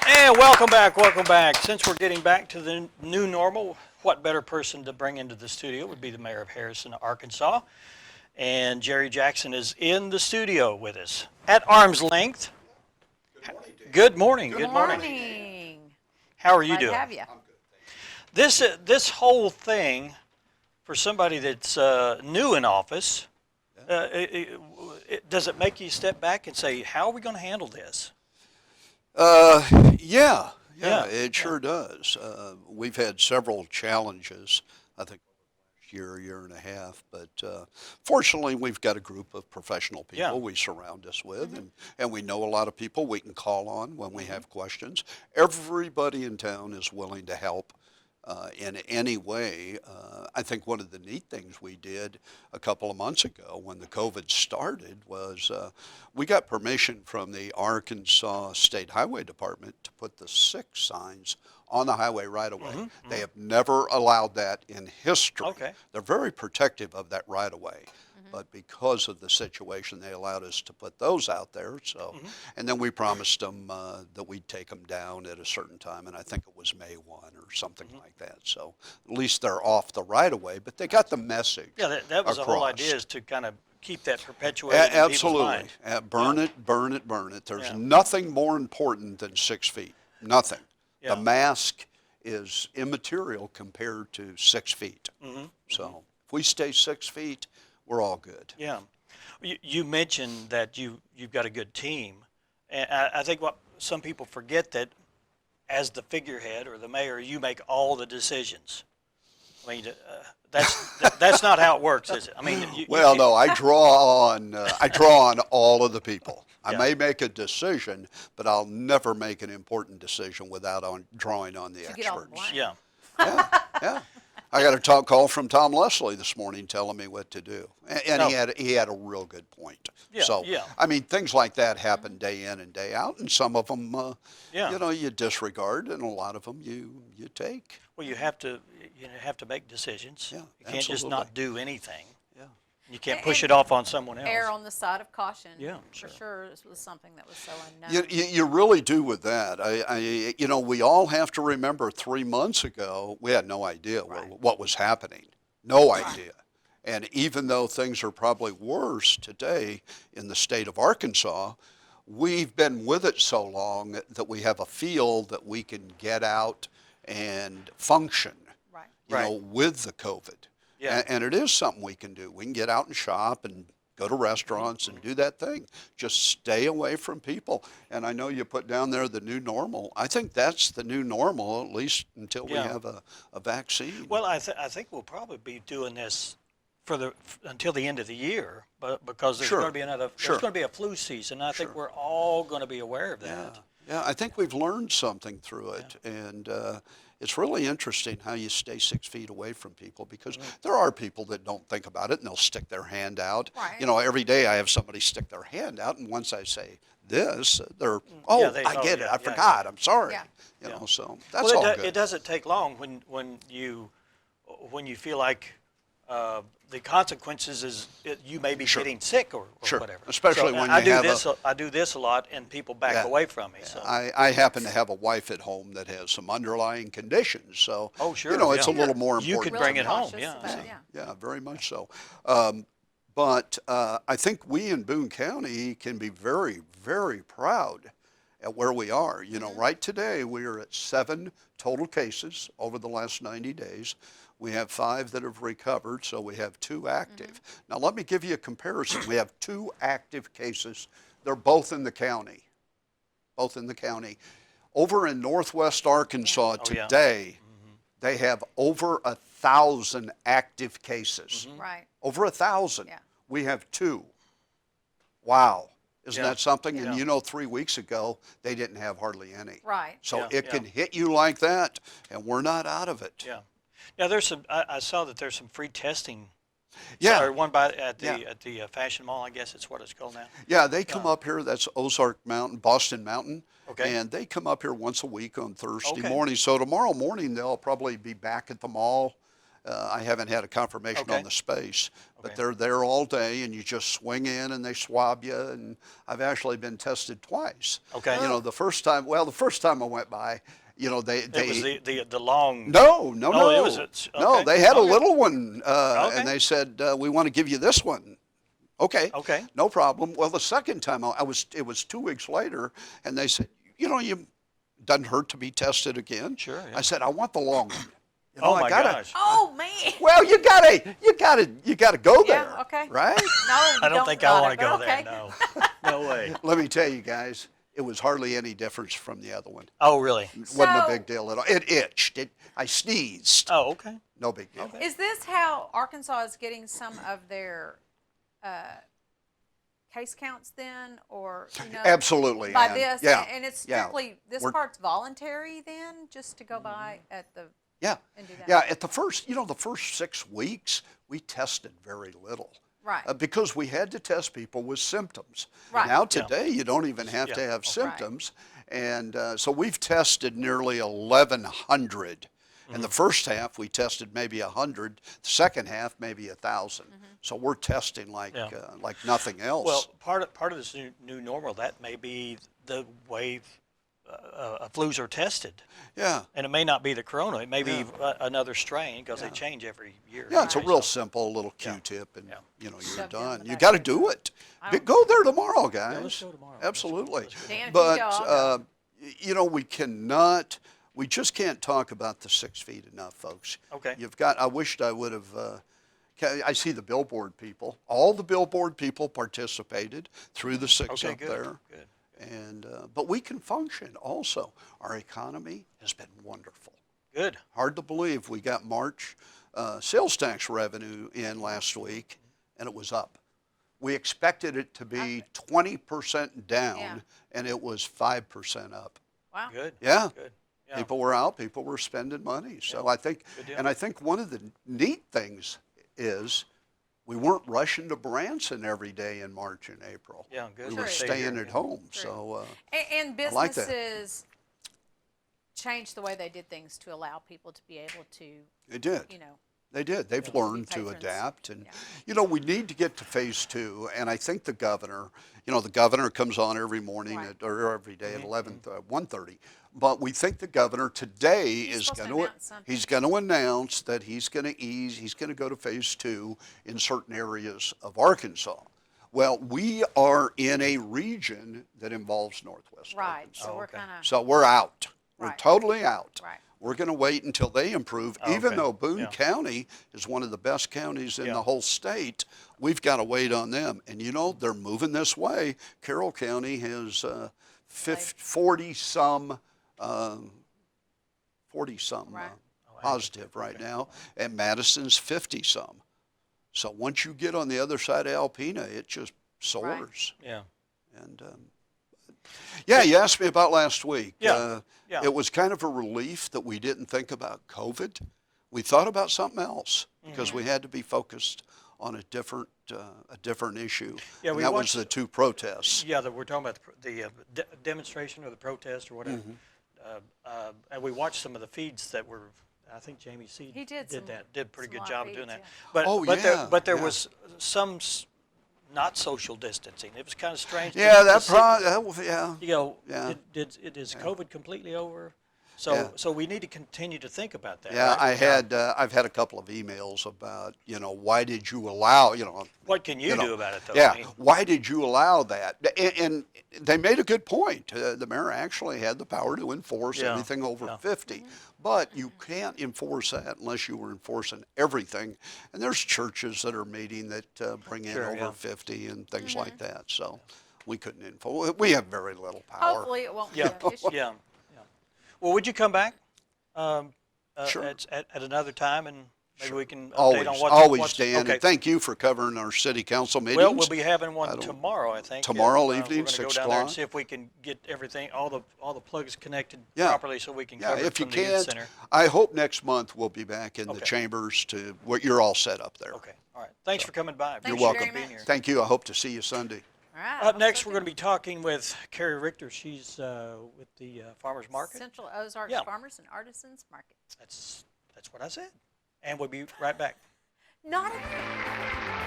And welcome back, welcome back. Since we're getting back to the new normal, what better person to bring into the studio would be the mayor of Harrison, Arkansas. And Jerry Jackson is in the studio with us at arm's length. Good morning, Good good morning. morning. How are you Glad to doing? have you. This whole thing, for somebody that's new in office, does it make you step back and say, how are we going to handle this? Yeah, Yeah, it sure does. We've had several challenges, I think, year and a half, but fortunately, we've got a group of professional people Yeah. we surround us with, and we know a lot of people we can call on when we have questions. Everybody in town is willing to help. In any way. I think one of the neat things we did a couple of months ago when the COVID started was we got permission from the Arkansas State Highway Department to put the 6 signs on the highway right away. They have never allowed that in history. Okay. They're very protective of that right away. But because of the situation, they allowed us to put those out there. So, and then we promised them that we'd take them down at a certain time, and I think it was May 1 or something like that. So at least they're off the right of way, but they got the message. Yeah, that was the whole across. idea, is to kind of keep that perpetuated in people's Absolutely. mind. Burn it, burn it, burn it. There's Yeah. nothing more important than 6 feet. Nothing. Yeah. The mask is immaterial compared to 6 feet. Mm-hmm. So if we stay 6 feet, we're all good. Yeah. You mentioned that you've got a good team. And I think what some people forget, that as the figurehead or the mayor, you make all the decisions. I mean, that's not how it works, is it? I mean, Well, no, I draw on all of the people. I Yeah. may make a decision, but I'll never make an important decision without drawing on the You get all experts. blank. Yeah. Yeah. I got a call from Tom Leslie this morning telling me what to do, and Oh. he had a real good point. Yeah, So yeah. I mean, things like that happen day in and day out, and some of them, Yeah. you disregard, and a lot of them you take. Well, you have to make decisions. Yeah, You can't just absolutely. not do anything. Yeah. You can't push it off on someone else. Err on the side of caution. Yeah, For sure. sure. This was something that was so unknown. You really do with that. We all have to remember 3 months ago, we had no idea Right. what was happening. No idea. And even though things are probably worse today in the state of Arkansas, we've been with it so long that we have a feel that we can get out and function, Right. with the COVID. Yeah. And it is something we can do. We can get out and shop and go to restaurants and do that thing. Just stay away from people. And I know you put down there the new normal. I think that's the new normal, at least until we Yeah. have a vaccine. Well, I think we'll probably be doing this until the end of the year, but because there's Sure. going to be there's Sure. going to be a flu season. I think Sure. we're all going to be aware of that. Yeah, I think we've learned something through it, and it's really interesting how you stay 6 feet away from people, because there are people that don't think about it and they'll stick their hand out. Right. Every day I have somebody stick their hand out, and once I say this, they're I get it, I forgot, I'm sorry. Yeah. So that's Well, all good. it doesn't take long when you feel like the consequences is you may be getting sick or Sure. whatever. Especially So when I you do have this. I do this a lot, and people back Yeah. away from me. So I happen to have a wife at home that has some underlying conditions, so Oh, sure, it's a yeah. little more You important. could Really bring it home, cautious yeah. about it, yeah. Yeah, very much so. But I think we in Boone County can be very, very proud at where we are. Right today we are at 7 total cases over the last 90 days. We have 5 that have recovered, so we have 2 active. Now let me give you a comparison. We have 2 active cases. They're both in the county. Both in the county. Over in northwest Arkansas Oh, yeah. today, they have over 1,000 active cases. Right. Over 1,000. Yeah. We have 2. Wow. Isn't Yeah. that something? Yeah. And 3 weeks ago, they didn't have hardly any. Right. So Yeah, it yeah. can hit you like that, and we're not out of it. yeah. Now there's some. I saw that there's some free testing. Yeah. Or one at the Fashion Mall. I guess it's what it's called now. Yeah, they come up here. That's Ozark Mountain, Boston Mountain. Okay. And they come up here once a week on Thursday Okay. morning. So tomorrow morning, they'll probably be back at the mall. I haven't had a confirmation Okay. on the space, but Okay. they're there all day, and you just swing in and they swab you. And I've actually been tested twice. Okay. You know, the first time I went by, you know, It was the long. no, Oh, it was no, okay. they had a Okay. little one, Okay. and they said, we want to give you this one. Okay. Okay. No problem. Well, the second time it was 2 weeks later, and they said, you know, you doesn't hurt to be tested again. Sure, yeah. I said, I want the long one. You know, Oh I my gotta, gosh. Oh, man. Well, you gotta go there. Yeah, okay. Right? No, you I don't think I got want it, to go but there. okay. No. No way. Let me tell you guys, it was hardly any difference from the other one. Oh, really? It wasn't a So- big deal at all. It itched. I sneezed. Oh, okay. No big deal. Okay. Is this how Arkansas is getting some of their case counts then, or you know, Absolutely. by Ann. this? Yeah. And it's yeah. strictly this We're- part's voluntary then, just to go by at the Yeah. and do that. Yeah. At the first 6 weeks, we tested very little. Right. Because we had to test people with symptoms. Right. Now Yeah. today, you don't even have to Yeah. have Okay. symptoms, and so we've tested nearly 1,100. In the first half, we tested maybe 100. The second half, maybe 1,000. So we're testing like nothing else. Well, part of this new normal, that may be the way flus are tested, yeah. and it may not be the corona. It may be another strain because they change every year. Yeah, it's a anyway, real so- simple little Q-tip, and Yeah. you know, you're Shove down done. the You back got to of do it. don't- Go there tomorrow, guys. let's go tomorrow. Let's go. Absolutely. Let's go. Dan, if you But go, I'll go. you know, we just can't talk about the 6 feet enough, folks. Okay. I wished I would have. I see the billboard people. All the billboard people participated through the 6 Okay, up good. there. Good. And but we can function also. Our economy has been wonderful. Good. Hard to believe we got March sales tax revenue in last week, and it was up. We expected it to be 20% down, Yeah. and it was 5% up. Wow. Good. Yeah. Good. Yeah. People were out. People were spending money. So I think, Good deal. and I think one of the neat things is we weren't rushing to Branson every day in March and April. Yeah, good. We True. were Stay staying here. at home. True. So And I like that. businesses changed the way they did things to allow people to be able to, it did. you know, They did. They've Yeah. learned to Patrons. adapt. And, Yeah. you know, we need to get to phase 2. And I think the governor comes on every morning Right. or every day at 1:30. But we think the governor today is supposed to going announce something. he's going to announce that he's going to he's going to go to phase 2 in certain areas of Arkansas. Well, we are in a region that involves Northwest right. Arkansas. So we're okay. kind of So we're out. We're Right. totally out. right. We're going to wait until they improve. Oh, Even okay. though Boone Yeah. County is one of the best counties in Yeah. the whole state, we've got to wait on them. And you know, they're moving this way. Carroll County has 40-some Right. positive right now, and Madison's 50-some. So once you get on the other side of Alpena, it just soars. Yeah. And yeah, you asked me about last week. Yeah, yeah. It was kind of a relief that we didn't think about COVID. We thought about something else because Mm-hmm. we had to be focused on a different issue. Yeah, and we that was watched- the 2 protests. Yeah, that we're talking about the demonstration or the protest or whatever. And we watched some of the feeds that were. I think Jamie Seed He did some- did a pretty good some job live of doing feeds, that. yeah. But Oh, but there yeah. was some not social distancing. It was kind of strange. Yeah, to see- yeah. You know, Yeah. is COVID completely over? So Yeah. so we need to continue to think about that. Yeah, right? I've had a couple of emails about, why did you allow, What can you, you know, do about it though? yeah, I mean, why did you allow that? And they made a good point. The mayor actually had the power to enforce Yeah, anything over yeah. 50. But you can't enforce that unless you were enforcing everything. And there's churches that are meeting that bring in Sure, over yeah. 50 and things like that. So we couldn't enforce. We have very little power. Hopefully it won't yeah, be an issue. yeah. Well, would you come back Sure. at another time and maybe we can update Always, on always, Dan. Okay. And thank you for covering our city council meetings. Well, we'll be having I one don't- tomorrow, I think. Tomorrow and, evening, we're gonna 6 go down there and o'clock. see if we can get everything, all the plugs connected Yeah. properly, so we can Yeah, cover it if you from the youth can't, center. I hope next month we'll be back in the Okay. chambers to what you're all set up there. Okay, all right. Thanks for coming by. Thank You're you welcome. very being much. here. Thank you. I hope to see you Sunday. All right. Up next, we're going to be talking with Carrie Richter. She's with the Farmers Market. Central Ozarks Yeah. Farmers and Artisans Market. That's what I said. And we'll be right back. Not a